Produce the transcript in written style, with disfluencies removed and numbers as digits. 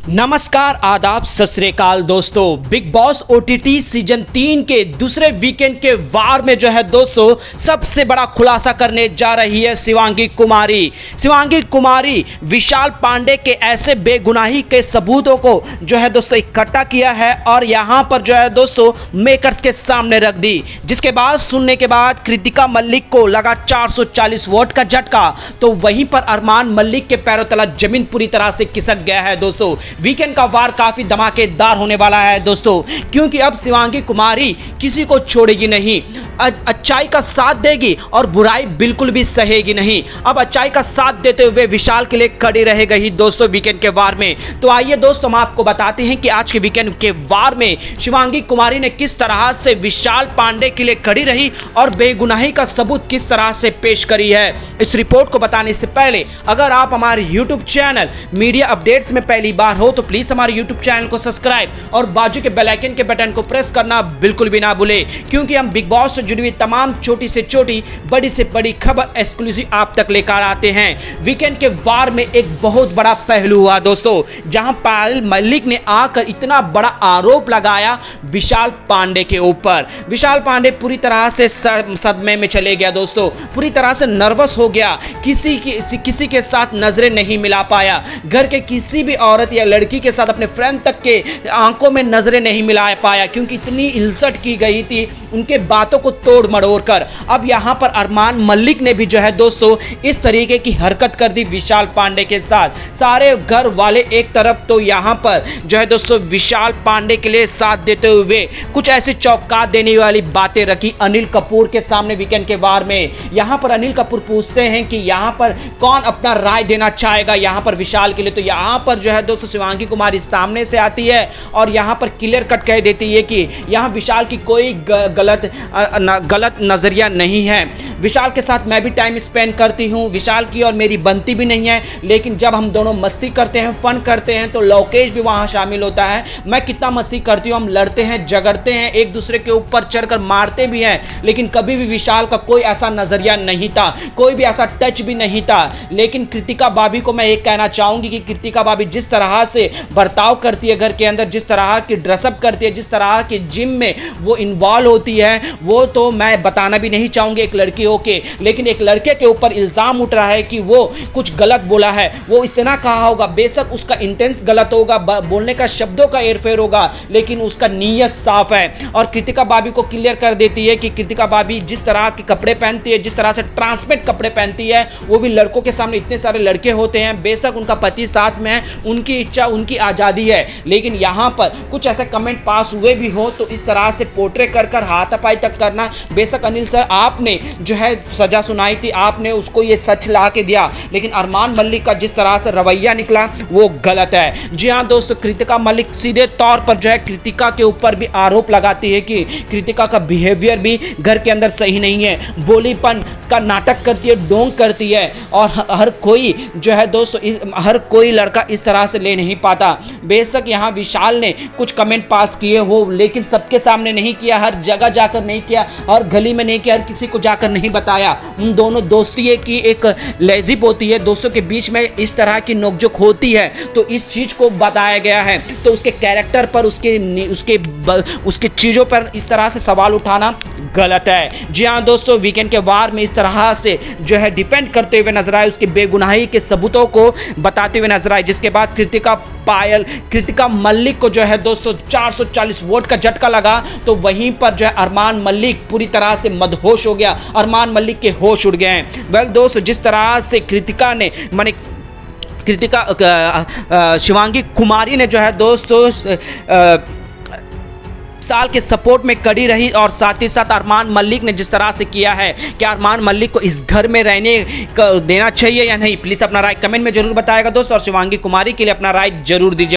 नमस्कार, आदाब, सत श्री अकाल दोस्तों। बिग बॉस ओटीटी सीजन 3 के दूसरे वीकेंड के वार में जो है दोस्तों सबसे बड़ा खुलासा करने जा रही है शिवांगी कुमारी। शिवांगी कुमारी विशाल पांडे के ऐसे बेगुनाही के सबूतों को जो है दोस्तों इकट्ठा किया है और यहां पर जो है दोस्तों मेकर्स के सामने रख दी, जिसके बाद सुनने के बाद कृतिका मलिक को लगा 440 वोट का झटका, तो वहीं पर अरमान मलिक के पैरों तला जमीन पूरी तरह से खिसक गया है दोस्तों। वीकेंड का वार काफी धमाकेदार होने वाला है दोस्तों, क्योंकि अब शिवांगी कुमारी किसी को छोड़ेगी नहीं, अच्छाई का साथ देगी और बुराई बिल्कुल भी सहेगी नहीं। अब अच्छाई का साथ देते हुए विशाल के लिए खड़ी रहेगी दोस्तों वीकेंड के वार में। तो आइए दोस्तों हम आपको बताते हैं कि आज के वीकेंड के वार में शिवांगी कुमारी ने किस तरह से विशाल पांडे के लिए खड़ी रही और बेगुनाही का सबूत किस तरह से पेश करी है। इस रिपोर्ट को बताने से पहले अगर आप हमारे यूट्यूब चैनल मीडिया अपडेट्स में पहली बार हो तो प्लीज हमारे यूट्यूब चैनल को सब्सक्राइब और बाजू के बेल आइकन के बटन को प्रेस करना बिल्कुल भी ना भूले, क्योंकि हम बिग बॉस से जुड़ी हुई तमाम छोटी से छोटी बड़ी से बड़ी खबर एक्सक्लूसिव आप तक लेकर आते हैं। वीकेंड के वार में एक बहुत बड़ा पहलू हुआ दोस्तों, जहां पायल मलिक ने आकर इतना बड़ा आरोप लगाया विशाल पांडे के ऊपर। विशाल पांडे पूरी तरह से सदमे में चले गया दोस्तों, पूरी तरह से नर्वस हो गया, किसी के साथ नजरें नहीं मिला पाया, घर के किसी भी औरत या लड़की के साथ अपने फ्रेंड तक के आंखों में नजरें नहीं मिला पाया, क्योंकि इतनी इंसल्ट की गई थी उनके बातों को तोड़ मड़ोड़ कर। अब यहां पर अरमान मलिक ने भी जो है दोस्तों इस तरीके की हरकत कर दी विशाल पांडे के साथ। सारे घर वाले एक तरफ तो यहां पर जो है दोस्तों विशाल पांडे के लिए साथ देते हुए कुछ ऐसी चौंका देने वाली बातें रखी अनिल कपूर के सामने वीकेंड के वार में। यहां पर अनिल कपूर पूछते हैं कि यहां पर कौन अपना राय देना चाहेगा यहां पर विशाल के लिए, तो यहां पर जो है दोस्तों शिवांगी कुमारी सामने से आती है और यहां पर क्लियर कट कह देती है कि यहां विशाल की कोई गलत नजरिया नहीं है। विशाल के साथ मैं भी टाइम स्पेंड करती हूं, विशाल की और मेरी बनती भी नहीं है, लेकिन जब हम दोनों मस्ती करते हैं, फन करते हैं, तो लोकेश भी वहां शामिल होता है। मैं कितना मस्ती करती हूं, हम लड़ते हैं, झगड़ते हैं, एक दूसरे के ऊपर चढ़कर मारते भी हैं, लेकिन कभी भी विशाल का कोई ऐसा नजरिया नहीं था, कोई भी ऐसा टच भी नहीं था। लेकिन कृतिका भाभी को मैं एक कहना चाहूंगी कि कृतिका भाभी जिस तरह से बर्ताव करती है घर के अंदर, जिस तरह की ड्रेसअप करती है, जिस तरह की जिम में वो इन्वॉल्व होती है, वो तो मैं बताना भी नहीं चाहूंगी एक लड़की होके। लेकिन एक लड़के के ऊपर इल्जाम उठ रहा है कि वो कुछ गलत बोला है, वो इतना कहा होगा, बेशक उसका इंटेंस गलत होगा, बोलने का शब्दों का हेरफेर होगा, लेकिन उसका नीयत साफ है। और कृतिका भाभी को क्लियर कर देती है कि कृतिका भाभी जिस तरह के कपड़े पहनती है, जिस तरह से ट्रांसपेरेंट कपड़े पहनती है, वो भी लड़कों के सामने इतने सारे लड़के होते हैं, बेशक उनका पति साथ में है, उनकी इच्छा, उनकी आजादी है, लेकिन यहां पर कुछ ऐसे कमेंट पास हुए भी हो तो इस तरह से पोर्ट्रे कर हाथापाई तक करना, बेशक अनिल सर आपने जो है सजा सुनाई थी, आपने उसको ये सच ला के दिया, लेकिन अरमान मलिक का जिस तरह से रवैया निकला वो गलत है। जी हाँ दोस्तों, कृतिका मलिक सीधे तौर पर जो है कृतिका के ऊपर भी आरोप लगाती है कि कृतिका का बिहेवियर भी घर के अंदर सही नहीं है, बोलीपन का नाटक करती है, डोंग करती है, और हर कोई जो है दोस्तों हर कोई लड़का इस तरह से ले नहीं पाता। बेशक यहाँ विशाल ने कुछ कमेंट पास किए हो, लेकिन सबके सामने नहीं किया, हर जगह जाकर नहीं किया, हर गली में नहीं किया, हर किसी को जाकर नहीं बताया। उन दोनों दोस्ती की एक लहजिब होती है, दोस्तों के बीच में इस तरह की नोकझोंक होती है, तो इस चीज को बताया गया है। तो उसके कैरेक्टर पर, उसके चीजों पर इस तरह से सवाल उठाना गलत है। जी हाँ दोस्तों, वीकेंड के वार में इस तरह से जो है डिफेंड करते हुए नजर आए, उसकी बेगुनाही के सबूतों को बताते हुए नजर आए, जिसके बाद कृतिका मलिक को जो है दोस्तों 440 वोट का झटका लगा, तो वहीं पर जो है अरमान मलिक पूरी तरह से मदहोश हो गया, अरमान मलिक के होश उड़ गए हैं। वेल दोस्तों, जिस तरह से शिवांगी कुमारी ने जो है दोस्तों साल के सपोर्ट में कड़ी रही, और साथ ही साथ अरमान मलिक ने जिस तरह से किया है, क्या अरमान मलिक को इस घर में रहने देना चाहिए या नहीं, प्लीज अपना राय कमेंट में जरूर बताएगा दोस्तों, और शिवांगी कुमारी के लिए अपना राय जरूर दीजिए।